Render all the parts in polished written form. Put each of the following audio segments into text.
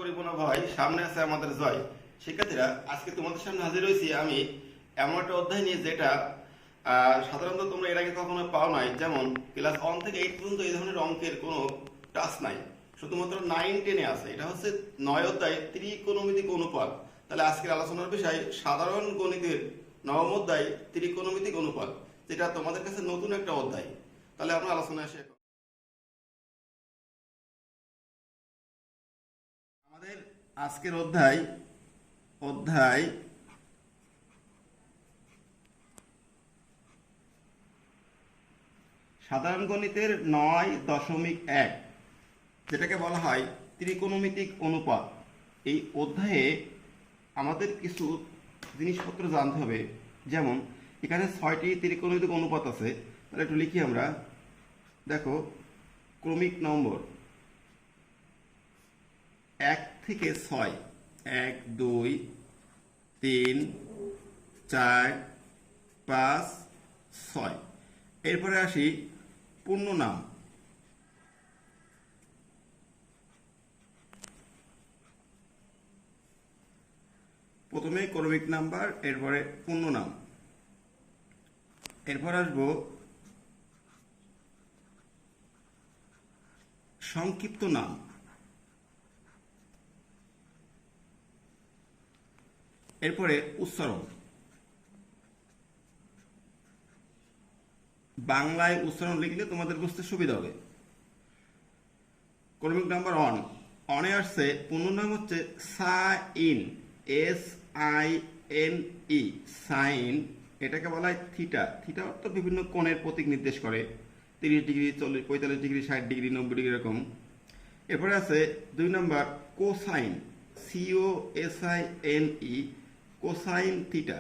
করিব না ভয়, সামনে আছে আমাদের জয়। শিক্ষার্থীরা, আজকে তোমাদের সামনে হাজির হয়েছি আমি এমন একটা অধ্যায় নিয়ে যেটা সাধারণত তোমরা এর আগে কখনো পাও নাই। যেমন ক্লাস 1 থেকে 8 পর্যন্ত এই ধরনের অঙ্কের কোনো টাচ নাই, শুধুমাত্র 9-10 আছে। এটা হচ্ছে 9 অধ্যায় ত্রিকোণমিতিক অনুপাত। তাহলে আজকের আলোচনার বিষয় সাধারণ গণিতের 9ম অধ্যায় ত্রিকোণমিতিক অনুপাত, যেটা তোমাদের কাছে নতুন একটা অধ্যায়। তাহলে আমরা আলোচনায় আসি। আমাদের আজকের অধ্যায় অধ্যায় সাধারণ গণিতের 9.1, যেটাকে বলা হয় ত্রিকোণমিতিক অনুপাত। এই অধ্যায়ে আমাদের কিছু জিনিসপত্র জানতে হবে। যেমন এখানে 6টি ত্রিকোণমিতিক অনুপাত আছে। তাহলে একটু লিখি আমরা। দেখো, ক্রমিক নম্বর 1 থেকে 6, 1, 2, 3, 4, 5, 6। এরপরে আসি পূর্ণ নাম। প্রথমে ক্রমিক নাম্বার, এরপরে পূর্ণ নাম, এরপর আসবো সংক্ষিপ্ত নাম, এরপরে উচ্চারণ। বাংলায় উচ্চারণ লিখলে তোমাদের বুঝতে সুবিধা হবে। ক্রমিক নাম্বার 1, অনে আসছে পূর্ণ নাম হচ্ছে সাইন, SINE, সাইন। এটাকে বলা হয় থিটা। থিটা অর্থ বিভিন্ন কোণের প্রতীক নির্দেশ করে, 30 ডিগ্রি, 40, 45 ডিগ্রি, 60 ডিগ্রি, 90 ডিগ্রি এরকম। এরপরে আছে 2 নম্বর cosine, COSINE, cosine theta.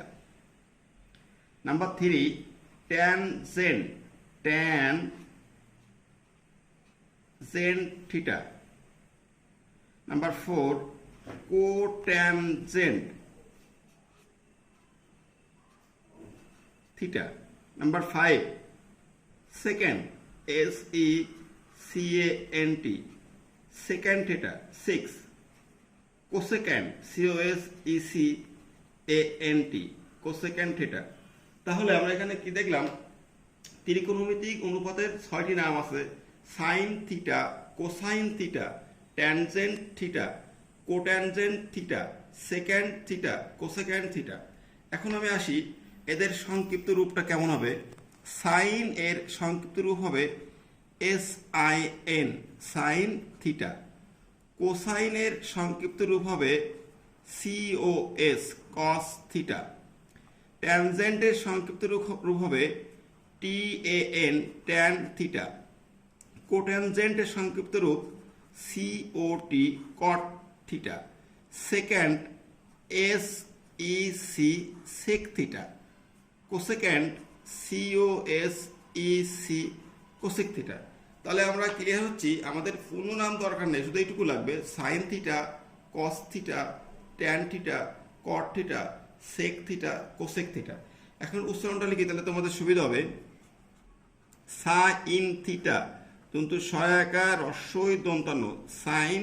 Number 3 tangent, tangent theta. Number 4 cotangent theta. Number 5 secant, SECANT, secant theta. 6 cosecant, COSECANT, cosecant theta. তাহলে আমরা এখানে কি দেখলাম? ত্রিকোণমিতিক অনুপাতের 6টি নাম আছে: sine theta, cosine theta, tangent theta, cotangent theta, secant theta, cosecant theta. এখন আমি আসি, এদের সংক্ষিপ্ত রূপটা কেমন হবে। সাইন এর সংক্ষিপ্ত রূপ হবে SIN, সাইন থিটা। কোসাইনের সংক্ষিপ্ত রূপ হবে COS, কস থিটা। ট্যানজেন্টের সংক্ষিপ্ত রূপ হবে TAN, ট্যান থিটা। কোট্যানজেন্টের সংক্ষিপ্ত রূপ COT, cot theta. Secant SEC, sec theta. Cosecant COSEC, cosec theta. তাহলে আমরা ক্লিয়ার হচ্ছি, আমাদের পূর্ণ নাম দরকার নেই, শুধু এইটুকু লাগবে: sine theta, cos theta, tan theta, cot theta, sec theta, cosec theta. এখন উচ্চারণটা লিখি, তাহলে তোমাদের সুবিধা হবে। সাইন থিটা, কিন্তু সহায়িকা রস্বই দন্তান্ন, সাইন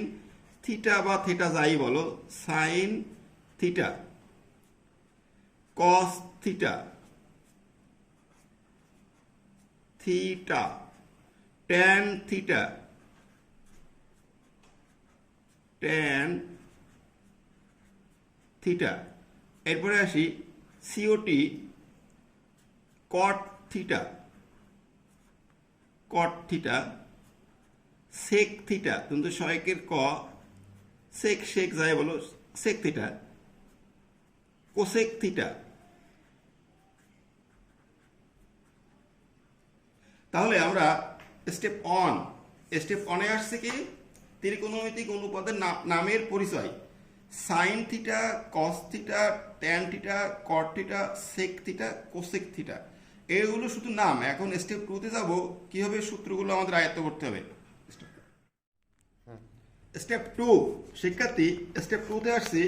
থিটা বা থিটা যাই বলো, sine theta. Cos theta, theta. Tan theta, tan theta. এরপরে আসি COT, cot theta, cot theta. Sec theta, কিন্তু সহায়কের ক, সেক, শেক যাই বলো, সেক থিটা। Cosec theta. তাহলে আমরা স্টেপ অনে আসছে কি? ত্রিকোণমিতিক অনুপাতের নামের পরিচয়: sine theta, cos theta, tan theta, cot theta, sec theta, cosec theta. এগুলো শুধু নাম। এখন স্টেপ 2-তে যাব, কিভাবে সূত্রগুলো আমাদের আয়ত্ত করতে হবে। স্টেপ 2, শিক্ষার্থী, স্টেপ 2-তে আসছি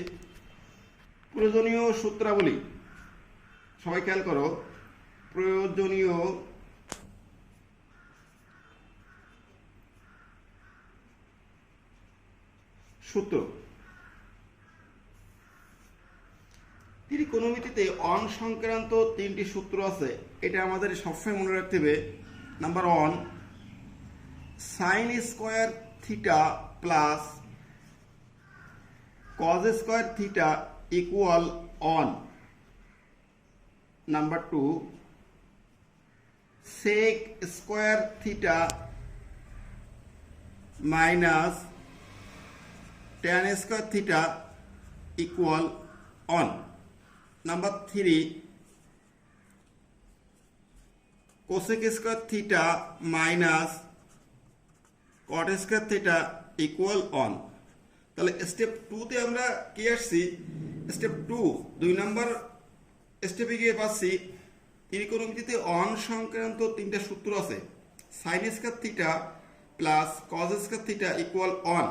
প্রয়োজনীয় সূত্রাবলী। সবাই খেয়াল করো, প্রয়োজনীয় সূত্র। ত্রিকোণমিতিতে অন সংক্রান্ত তিনটি সূত্র আছে, এটা আমাদের সবসময় মনে রাখতে হবে। Number 1, sine square theta plus cos square theta equal one. Number 2, sec square theta minus tan square theta equal one. Number 3, cosec square theta minus cot square theta equal one. তাহলে স্টেপ 2তে আমরা কি আসছি? Step 2 নম্বর স্টেপে গিয়ে পাচ্ছি ত্রিকোণমিতিতে on সংক্রান্ত তিনটা সূত্র আছে। Sine square theta plus cos square theta equal one.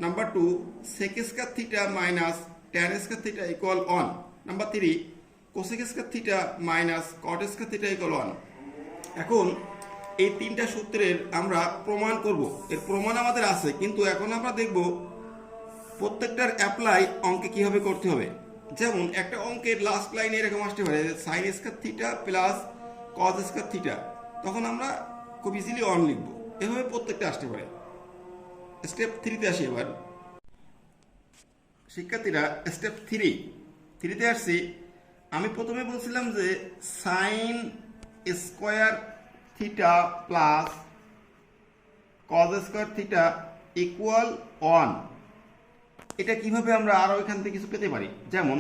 Number 2, sec square theta minus tan square theta equal one. Number 3, cosec square theta minus cot square theta equal one. এখন এই তিনটা সূত্রের আমরা প্রমাণ করব। এর প্রমাণ আমাদের আছে, কিন্তু এখন আমরা দেখব প্রত্যেকটার অ্যাপ্লাই অঙ্কে কিভাবে করতে হবে। যেমন একটা অঙ্কের লাস্ট লাইনে এরকম আসতে পারে sign square theta plus cos square theta, তখন আমরা খুব ইজিলি অন লিখব। এভাবে প্রত্যেকটা আসতে পারে। স্টেপ 3তে আসি এবার। শিক্ষার্থীরা স্টেপ 3তে আসছি। আমি প্রথমে বলছিলাম যে sign square theta plus cos square theta equal on. এটা কিভাবে আমরা আরো এখান থেকে কিছু পেতে পারি? যেমন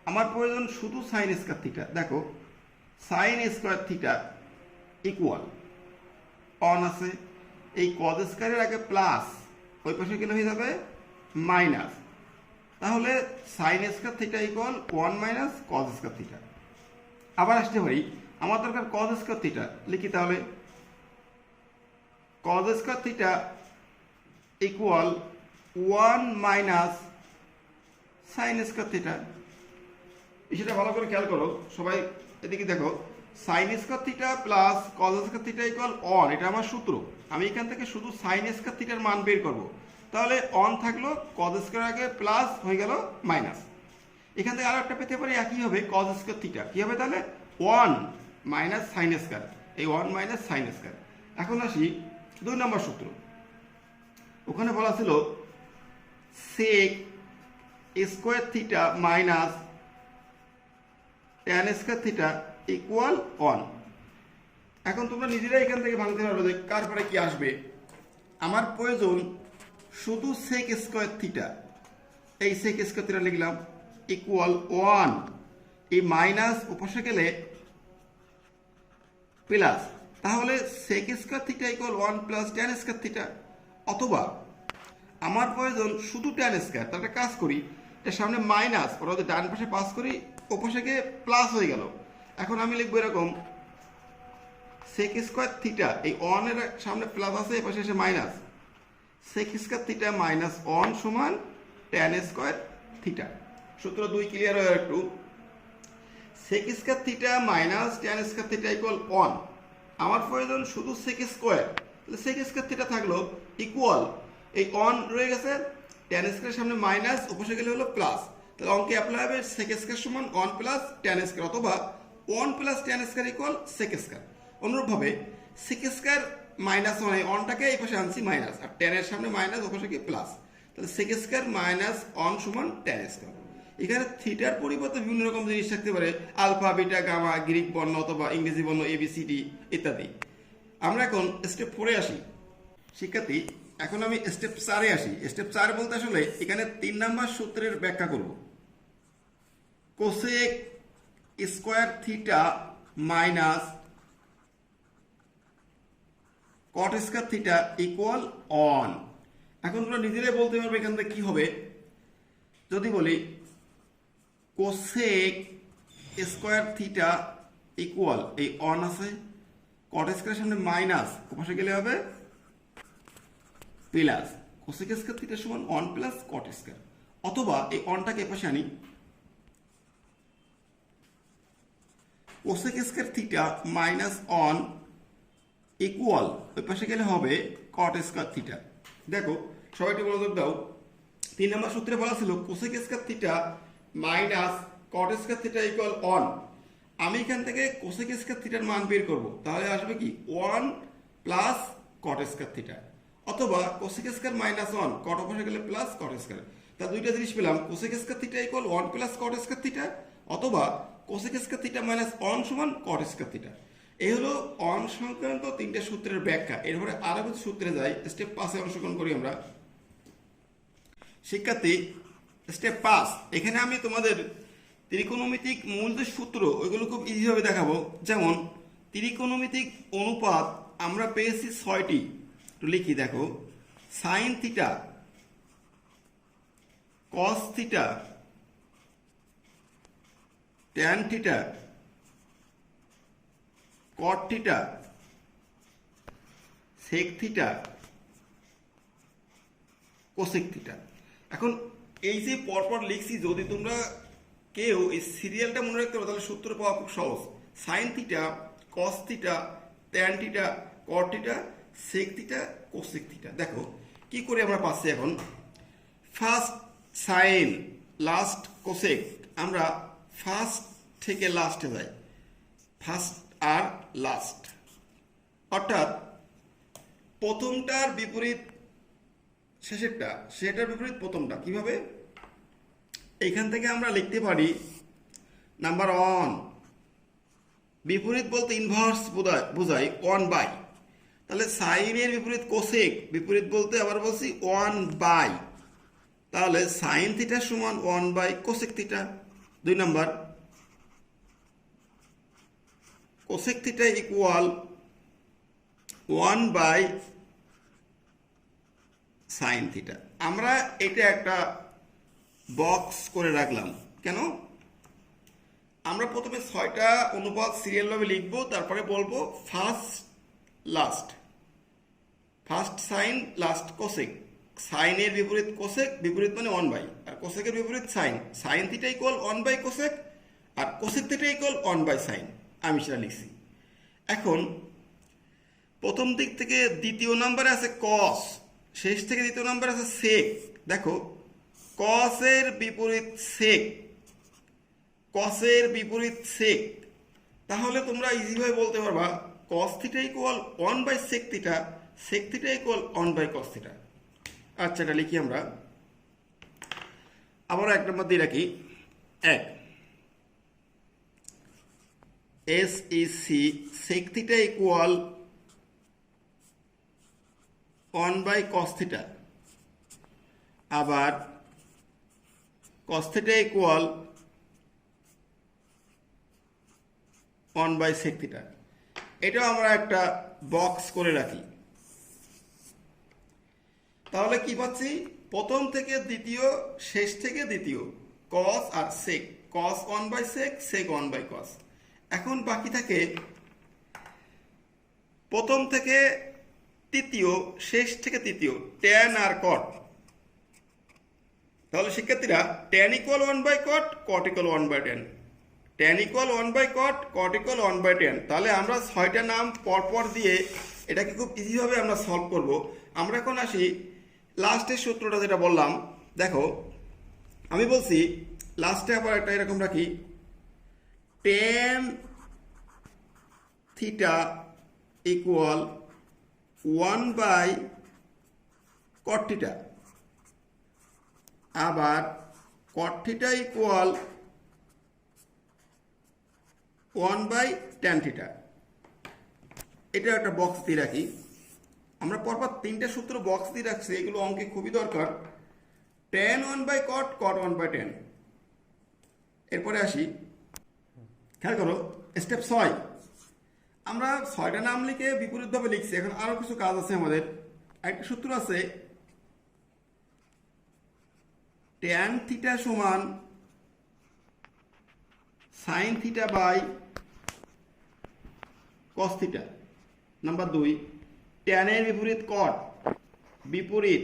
আমার প্রয়োজন শুধু সাইন স্কোয়ার থিটা। দেখো, sign square theta equal on আছে। এই কজ স্কোয়ারের আগে প্লাস, ওই পাশে গেলে হয়ে যাবে মাইনাস। তাহলে sign square theta equal 1 minus cause square theta. আবার আসতে পারি, আমার দরকার কজ স্কোয়ার থিটা, লিখি তাহলে cause square theta equal 1 minus sine square theta. বিষয়টা ভালো করে খেয়াল করো সবাই, এদিকে দেখো। Sign square theta plus cos square theta equal on, এটা আমার সূত্র। আমি এখান থেকে শুধু সাইন স্কোয়ার থিটার মান বের করব। তাহলে অন থাকলো, কজ স্কোয়ার আগে প্লাস হয়ে গেল মাইনাস। এখান থেকে আরো একটা পেতে পারি একই হবে, কজ স্কোয়ার থিটা কি হবে তাহলে 1 মাইনাস সাইন স্কোয়ার, এই 1 মাইনাস সাইন স্কোয়ার। এখন আসি 2 নম্বর সূত্র। ওখানে বলা ছিল sec square theta minus tan square theta equal one. এখন তোমরা নিজেরাই এখান থেকে ভাঙতে পারবে যে কার পরে কি আসবে। আমার প্রয়োজন শুধু সেক স্কোয়ার থিটা, এই সেক স্কোয়ার থিটা লিখলাম ইকুয়াল 1। এই মাইনাস উপসে গেলে প্লাস, তাহলে sec square theta equal 1 plus tan square theta. অথবা আমার প্রয়োজন শুধু ট্যান স্কোয়ার, তার একটা কাজ করি, এর সামনে মাইনাস, ওরা যদি ডান পাশে পাস করি ওপাশে গিয়ে প্লাস হয়ে গেল। এখন আমি লিখবো এরকম সেক স্কোয়ার থিটা, এই 1 এর সামনে প্লাস আছে, এপাশে এসে minus, sec square theta minus 1 সমান ট্যান স্কোয়ার থিটা। সূত্র 2 ক্লিয়ার হয়ে একটু। Sec square theta minus tan square theta equal 1। আমার প্রয়োজন শুধু সেক স্কোয়ার, তাহলে সেক স্কোয়ার থিটা থাকলো ইকুয়াল, এই 1 রয়ে গেছে, ট্যান স্কোয়ারের সামনে মাইনাস, উপসে গেলে হলো প্লাস। তাহলে অঙ্কে অ্যাপ্লাই হবে সেক স্কোয়ার সমান 1 প্লাস ট্যান স্কোয়ার, অথবা 1 plus tan square equal sec square. অনুরূপভাবে সেক স্কোয়ার মাইনাস 1, 1টাকে এই পাশে আনছি মাইনাস, আর ট্যানের সামনে মাইনাস, ওপাশে কি প্লাস, তাহলে সেক স্কোয়ার মাইনাস 1 সমান ট্যান স্কোয়ার। এখানে থিটার পরিবর্তে বিভিন্ন রকম জিনিস থাকতে পারে, আলফা বিটা গামা, গ্রিক বর্ণ অথবা ইংরেজি বর্ণ ABCD ইত্যাদি। আমরা এখন স্টেপ 4-এ আসি। শিক্ষার্থী, এখন আমি স্টেপ 4-এ আসি। স্টেপ 4 বলতে আসলে এখানে 3 নম্বর সূত্রের ব্যাখ্যা করব। Cosec square theta minus cot square theta equal one. এখন তোমরা নিজেরাই বলতে পারবে এখান থেকে কি হবে। যদি বলি কোসেক স্কোয়ার থিটা ইকুয়াল, এই অন আছে, কট স্কোয়ারের সামনে মাইনাস, ওপাশে গেলে হবে প্লাস, কোসেক স্কোয়ার থিটা সমান 1 প্লাস কট স্কোয়ার। অথবা এই অনটাকে এপাশে আনি, cosec square theta minus 1 equal, ওই পাশে গেলে হবে কট স্কোয়ার থিটা। দেখো সবাই একটু মনোযোগ দাও। 3 নম্বর সূত্রে বলা ছিল কোসেক স্কোয়ার থিটা মাইনাস কট স্কয়ার থিটা ইকুয়াল 1, আমি এখান থেকে কোসেক স্কয়ার থিটার মান বের করব, তাহলে আসবে কি 1 প্লাস কট স্কয়ার থিটা, অথবা কোসেক স্কয়ার মাইনাস 1, কট অপরে গেলে প্লাস কট স্কয়ার। তা দুইটা জিনিস পেলাম, cosec square theta equal 1 plus cot square theta, অথবা কোসেক স্কয়ার থিটা মাইনাস 1 সমান কট স্কয়ার থিটা। এই হলো অন সংক্রান্ত তিনটে সূত্রের ব্যাখ্যা। এরপরে আরো কিছু সূত্রে যাই, স্টেপ 5 অংশগ্রহণ করি আমরা। শিক্ষার্থী, স্টেপ 5, এখানে আমি তোমাদের ত্রিকোণমিতিক মূল যে সূত্র ওইগুলো খুব ইজিভাবে দেখাবো। যেমন ত্রিকোণমিতিক অনুপাত আমরা পেয়েছি 6টি, একটু লিখি দেখো। Sine theta, cos theta, tan theta, cot theta, sec theta, cosec theta. এখন এই যে পরপর লিখছি, যদি তোমরা কেউ এই সিরিয়ালটা মনে রাখতে পারো তাহলে সূত্র পাওয়া খুব সহজ। Sine theta, cos theta, tan theta, cot theta, sec theta, cosec theta. দেখো কি করে আমরা পাচ্ছি। এখন ফার্স্ট সাইন, লাস্ট কোসেক, আমরা ফার্স্ট থেকে লাস্টে যাই, ফার্স্ট আর লাস্ট, অর্থাৎ প্রথমটার বিপরীত শেষেরটা, সেটার বিপরীত প্রথমটা। কিভাবে? এইখান থেকে আমরা লিখতে পারি নাম্বার 1, বিপরীত বলতে ইনভার্স বোঝায় 1 বাই, তাহলে সাইনের বিপরীত কোসেক, বিপরীত বলতে আবার বলছি 1 বাই, তাহলে সাইন থিটা সমান 1 by cosec theta. 2 number, cosec theta equal 1 by sine theta. আমরা এটা একটা বক্স করে রাখলাম। কেন? আমরা প্রথমে 6টা অনুপাত সিরিয়ালভাবে লিখবো, তারপরে বলবো first last, first sine last cosec. সাইনের বিপরীত কোসেক, বিপরীত মানে 1 বাই, আর কোসেকের বিপরীত sine. Sine theta equal 1 by cosec, আর cosec theta equal 1 by sine. আমি সেটা লিখছি। এখন প্রথম দিক থেকে দ্বিতীয় নম্বরে আছে কস, শেষ থেকে দ্বিতীয় নম্বরে আছে সেক। দেখো কসের বিপরীত সেক, কসের বিপরীত সেক, তাহলে তোমরা ইজিভাবে বলতে পারবা cos theta equal 1 by sec theta, sec theta equal 1 by cos theta. আচ্ছা, এটা লিখি আমরা। আবারও 1 নম্বর দিয়ে রাখি। 1, S E C, sec theta equal 1 by cos theta, আবার cos theta equal 1 by sec theta. এটাও আমরা একটা বক্স করে রাখি। তাহলে কি পাচ্ছি? প্রথম থেকে দ্বিতীয়, শেষ থেকে দ্বিতীয়, কস আর সেক, কস 1 বাই সেক, সেক 1 বাই কস। এখন বাকি থাকে প্রথম থেকে তৃতীয়, শেষ থেকে তৃতীয়, ট্যান আর কট। তাহলে শিক্ষার্থীরা, tan equal 1 by cot, cot equal 1 by tan, tan equal 1 by cot, cot equal 1 by tan. তাহলে আমরা 6টা নাম পরপর দিয়ে এটাকে খুব ইজিভাবে আমরা সলভ করব। আমরা এখন আসি লাস্টের সূত্রটা যেটা বললাম। দেখো আমি বলছি লাস্টে আবার একটা এরকম রাখি, tan theta equal 1 by cot theta, আবার cot theta equal 1 by tan theta. এটা একটা বক্স দিয়ে রাখি। আমরা পরপর 3টে সূত্র বক্স দিয়ে রাখছি, এগুলো অঙ্কে খুবই দরকার। Tan 1 by cot, cot 1 by tan. এরপরে আসি, খেয়াল করো স্টেপ 6, আমরা 6টা নাম লিখে বিপরীতভাবে লিখছি। এখন আরো কিছু কাজ আছে আমাদের। একটা সূত্র আছে, ট্যান থিটা সমান sine theta by cos theta. Number 2, ট্যানের বিপরীত কট, বিপরীত,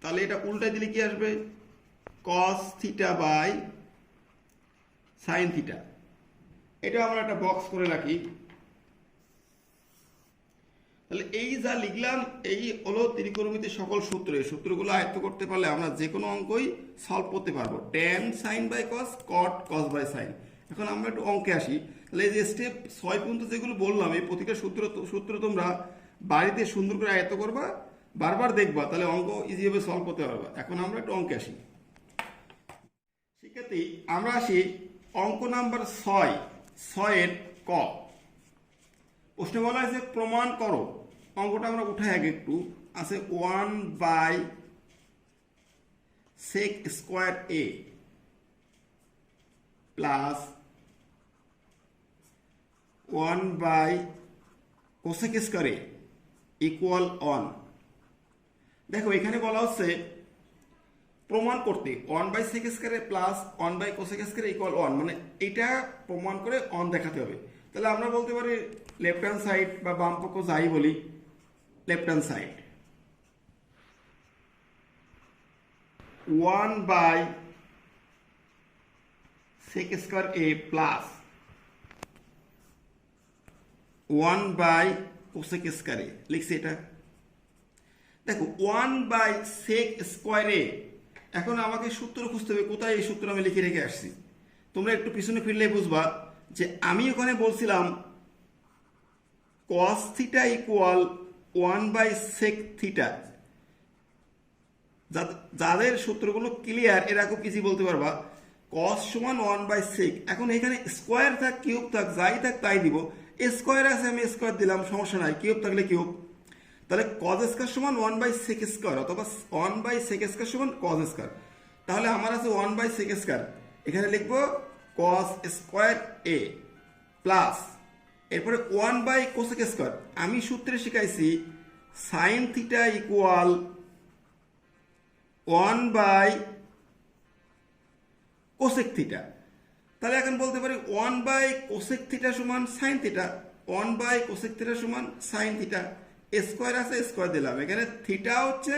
তাহলে এটা উল্টায় দিলে কি আসবে? Cos theta by sine theta. এটা আমরা একটা বক্স করে রাখি। তাহলে এই যা লিখলাম এই হলো ত্রিকোণমিতির সকল সূত্র। এই সূত্রগুলো আয়ত্ত করতে পারলে আমরা যে কোনো অঙ্কই সলভ করতে পারবো। Tan sine by cos, cot cos by sine. এখন আমরা একটু অঙ্কে আসি। তাহলে এই যে স্টেপ 6 পর্যন্ত যেগুলো বললাম এই প্রতিটা সূত্র তোমরা বাড়িতে সুন্দর করে আয়ত্ত করবা, বারবার দেখবা, তাহলে অঙ্ক ইজিভাবে সলভ করতে পারবা। এখন আমরা একটু অঙ্কে আসি। শিক্ষার্থী আমরা আসি অঙ্ক নাম্বার 6 ক। প্রশ্ন বলা হয়েছে প্রমাণ করো। অঙ্কটা আমরা উঠাই আগে একটু। আছে 1/sec square a plus 1/cosec square a equal 1। দেখো এখানে বলা হচ্ছে প্রমাণ করতে 1/sec square a plus 1/cosec square a equal 1, মানে এটা প্রমাণ করে 1 দেখাতে হবে। তাহলে আমরা বলতে পারি লেফট হ্যান্ড সাইড বা বাম পক্ষ যাই বলি, left hand side 1/sec square a plus 1/cosec square a লিখছি এটা। দেখো 1/sec স্কোয়ার a, এখন আমাকে সূত্র খুঁজতে হবে। কোথায় এই সূত্র আমি লিখে রেখে আসছি, তোমরা একটু পিছনে ফিরলে বুঝবা যে আমি ওখানে বলছিলাম cos theta equal 1/sec theta. যাদের সূত্রগুলো ক্লিয়ার এরা খুব ইজি বলতে পারবা cos সমান 1/sec। এখন এখানে স্কোয়ার থাক কিউব থাক যাই থাক তাই দিব। স্কোয়ার আছে আমি স্কোয়ার দিলাম, সমস্যা নাই, কিউব থাকলে কিউব। তাহলে cos স্কোয়ার সমান 1/sec স্কোয়ার অথবা 1/sec স্কোয়ার সমান cos স্কোয়ার। তাহলে আমার আছে 1/sec স্কোয়ার, এখানে লিখবো cos স্কোয়ার a প্লাস এরপরে 1/cosec স্কোয়ার। আমি সূত্রে শিখাইছি sine theta equal 1/cosec theta. তাহলে এখন বলতে পারি 1/cosec থিটা সমান সাইন থিটা, 1/cosec থিটা সমান সাইন থিটা। স্কোয়ার আছে স্কোয়ার দিলাম, এখানে থিটা হচ্ছে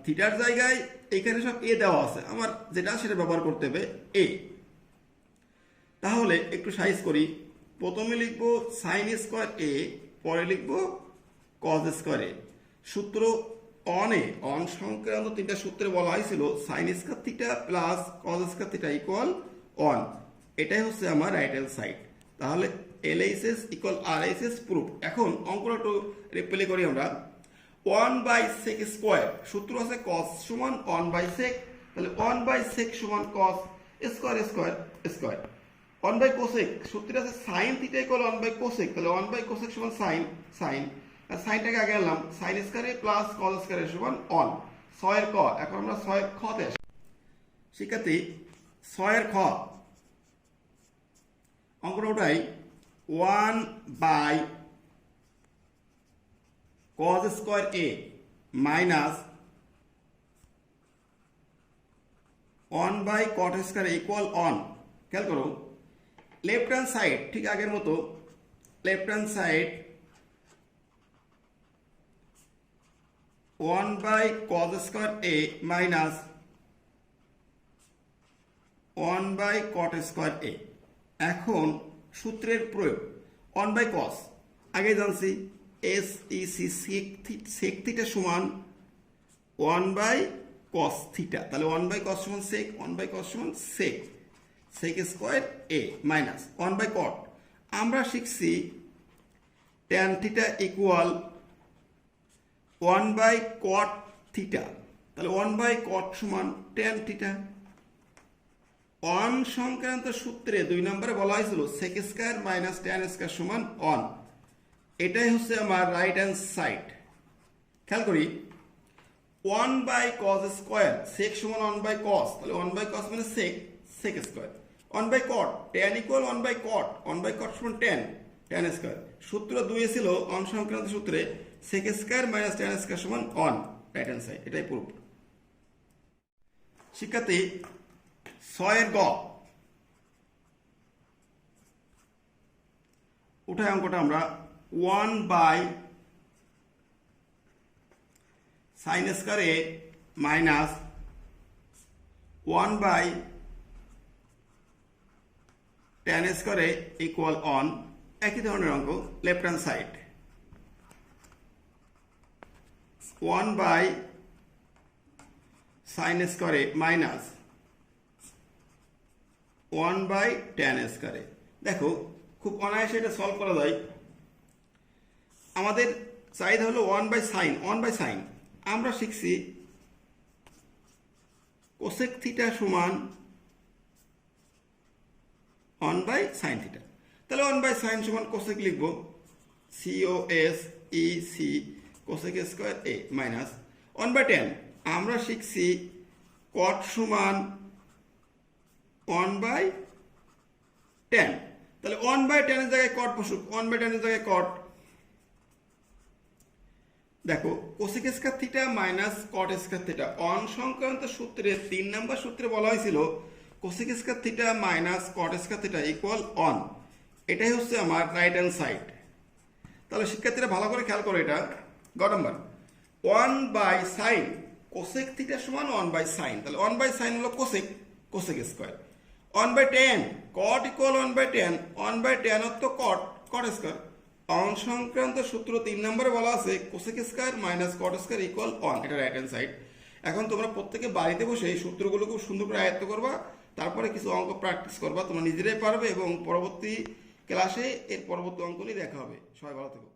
থিটার জায়গায় এখানে সব এ দেওয়া আছে, আমার যেটা সেটা ব্যবহার করতে হবে এ। তাহলে একটু সাইজ করি। প্রথমে লিখবো সাইন স্কোয়ার এ, পরে লিখবো কজ স্কোয়ার এ। সূত্র অন সংক্রান্ত তিনটা সূত্রে বলা হয়েছিল sign square theta plus cos square theta equal 1। এটাই হচ্ছে আমার রাইট হ্যান্ড সাইড। তাহলে LHS ইকুয়াল RHS প্রুফ। এখন অঙ্কটা একটু রিপ্লে করি আমরা। 1/sec স্কোয়ার, সূত্র আছে cos সমান 1/sec, তাহলে 1/sec সমান cos square square square. 1/cosec সূত্রে আছে sin থিটা ইকুয়াল 1/cosec, তাহলে 1/cosec সমান sin আর সাইনটাকে আগে আনলাম sin square a plus cos square a সমান 1। 6 এর ক। এখন আমরা 6 এর খতে আসি। শিক্ষার্থী 6 এর খ অঙ্কটা ওটাই 1/cos square a minus 1/cot square a equal 1। খেয়াল করো লেফট হ্যান্ড সাইড ঠিক আগের মতো, left hand side 1/cos square a minus 1/cot square a। এখন সূত্রের প্রয়োগ 1/cos আগে জানছি sec থিটা সমান 1/cos থিটা, তাহলে 1/cos সমান sec, 1/cos সমান sec square a minus 1/cot। আমরা শিখছি tan theta equal 1/cot theta, তাহলে 1/cot সমান tan থিটা। 1 সংক্রান্ত সূত্রে 2 নম্বরে বলা হয়েছিল sec square minus tan square সমান 1। এটাই হচ্ছে আমার রাইট হ্যান্ড সাইড। খেয়াল করি 1/cos স্কয়ার sec সমান 1/cos, তাহলে 1/cos মানে sec square. 1/cot tan equal 1/cot, 1/cot সমান tan স্কয়ার। সূত্র 2 ছিল অন সংক্রান্ত সূত্রে sec square minus tan square সমান 1, রাইট হ্যান্ড সাইড। এটাই প্রুফ। শিক্ষার্থী 6 এর গ উঠায় অঙ্কটা আমরা 1/sin square a minus 1/tan square a equal 1। একই ধরনের অঙ্ক left hand side. 1/sin² minus 1/tan²। দেখো খুব অনায়াসে এটা সলভ করা যায়। আমাদের চাহিদা হলো 1/sin। আমরা শিখছি কোসেক থিটা সমান 1/sin²। তাহলে 1/sin সমান কোসেক লিখবো COSEC cosec² মাইনাস 1/tan। আমরা শিখছি cot সমান 1/tan। তাহলে 1/tan এর জায়গায় cot বসুক, 1/tan এর জায়গায় cot। দেখো cosec² theta minus cot² theta on সংক্রান্ত সূত্রে 3 নম্বর সূত্রে বলা হয়েছিল cosec² theta minus cot² theta equal 1। এটাই হচ্ছে আমার রাইট হ্যান্ড সাইড। তাহলে শিক্ষার্থীরা ভালো করে খেয়াল করো, এটা গ নাম্বার 1/sin কোসেক থিটা সমান 1/sin। তাহলে 1/sin হলো কোসেক² 1/tan cot equal 1/tan 1/tan অর্থ cot² অন সংক্রান্ত সূত্র 3 নম্বরে বলা আছে কোসেক² মাইনাস cot² ইকুয়াল 1। এটা রাইট হ্যান্ড সাইড। এখন তোমরা প্রত্যেকে বাড়িতে বসে এই সূত্রগুলো খুব সুন্দর করে আয়ত্ত করবা, তারপরে কিছু অঙ্ক প্র্যাকটিস করবা, তোমরা নিজেরাই পারবে এবং পরবর্তী ক্লাসে এর পরবর্তী অঙ্কগুলি দেখা হবে। সবাই ভালো থেকো।